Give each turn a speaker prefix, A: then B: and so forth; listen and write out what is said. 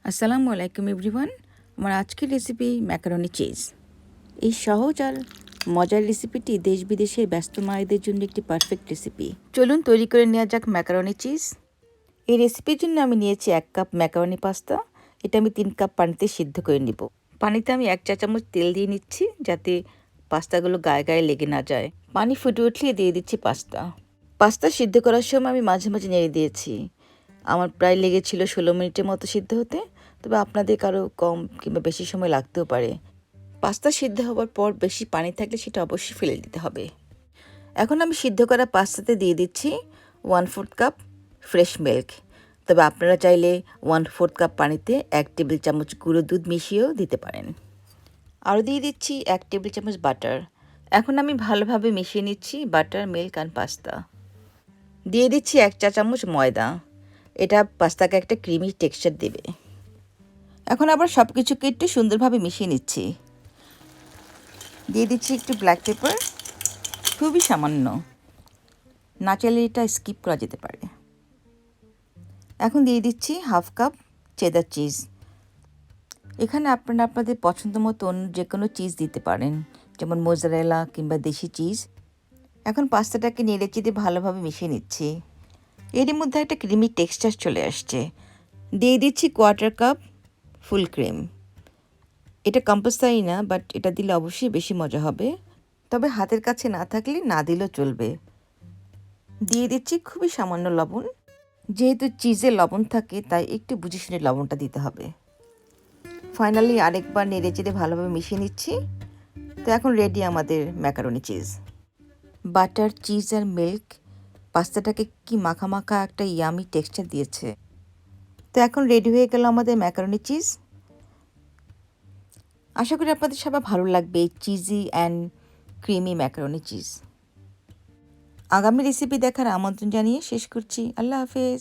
A: আসসালামু আলাইকুম এভরিওয়ান। আমার আজকের রেসিপি ম্যাকারনি চিজ। এই সহজ আর মজার রেসিপিটি দেশ বিদেশের ব্যস্ত মায়েদের জন্য একটি পারফেক্ট রেসিপি। চলুন তৈরি করে নেওয়া যাক ম্যাকারনি চিজ। এই রেসিপির জন্য আমি নিয়েছি 1 কাপ ম্যাকারনি পাস্তা। এটা আমি 3 কাপ পানিতে সিদ্ধ করে নিব। পানিতে আমি 1 চা চামচ তেল দিয়ে নিচ্ছি যাতে পাস্তাগুলো গায়ে গায়ে লেগে না যায়। পানি ফুটে উঠলে দিয়ে দিচ্ছি পাস্তা। পাস্তা সিদ্ধ করার সময় আমি মাঝে মাঝে নেড়ে দিয়েছি। আমার প্রায় লেগেছিল 16 মিনিটের মতো সিদ্ধ হতে, তবে আপনাদের কারো কম কিংবা বেশি সময় লাগতেও পারে। পাস্তা সিদ্ধ হওয়ার পর বেশি পানি থাকলে সেটা অবশ্যই ফেলে দিতে হবে। এখন আমি সিদ্ধ করা পাস্তাতে দিয়ে দিচ্ছি 1/4 কাপ ফ্রেশ মিল্ক। তবে আপনারা চাইলে 1/4 কাপ পানিতে 1 টেবিল চামচ গুঁড়ো দুধ মিশিয়েও দিতে পারেন। আরও দিয়ে দিচ্ছি 1 টেবিল চামচ বাটার। এখন আমি ভালোভাবে মিশিয়ে নিচ্ছি বাটার, মিল্ক অ্যান্ড পাস্তা। দিয়ে দিচ্ছি 1 চা চামচ ময়দা। এটা পাস্তাকে একটা ক্রিমি টেক্সচার দেবে। এখন আবার সব কিছুকে একটু সুন্দরভাবে মিশিয়ে নিচ্ছি। দিয়ে দিচ্ছি একটু ব্ল্যাক পেপার, খুবই সামান্য, না চাইলে এটা স্কিপ করা যেতে পারে। এখন দিয়ে দিচ্ছি 1/2 কাপ চেদার চিজ। এখানে আপনারা আপনাদের পছন্দ মতো অন্য যে কোনো চিজ দিতে পারেন, যেমন মোজারেলা কিংবা দেশি চিজ। এখন পাস্তাটাকে নেড়ে চেড়ে ভালোভাবে মিশিয়ে নিচ্ছি। এরই মধ্যে একটা ক্রিমি টেক্সচার চলে আসছে। দিয়ে দিচ্ছি 1/4 কাপ ফুল ক্রিম। এটা কম্পালসারি না, বাট এটা দিলে অবশ্যই বেশি মজা হবে। তবে হাতের কাছে না থাকলে না দিলেও চলবে। দিয়ে দিচ্ছি খুবই সামান্য লবণ। যেহেতু চিজে লবণ থাকে তাই একটু বুঝে শুনে লবণটা দিতে হবে। ফাইনালি আরেকবার নেড়ে চেড়ে ভালোভাবে মিশিয়ে নিচ্ছি। তো এখন রেডি আমাদের ম্যাকারনি চিজ। বাটার, চিজ আর মিল্ক পাস্তাটাকে কি মাখা মাখা একটা ইয়ামি টেক্সচার দিয়েছে। তো এখন রেডি হয়ে গেল আমাদের ম্যাকারনি চিজ। আশা করি আপনাদের সবার ভালো লাগবে এই cheesy and creamy macaroni cheese. আগামী রেসিপি দেখার আমন্ত্রণ জানিয়ে শেষ করছি। আল্লাহ হাফেজ।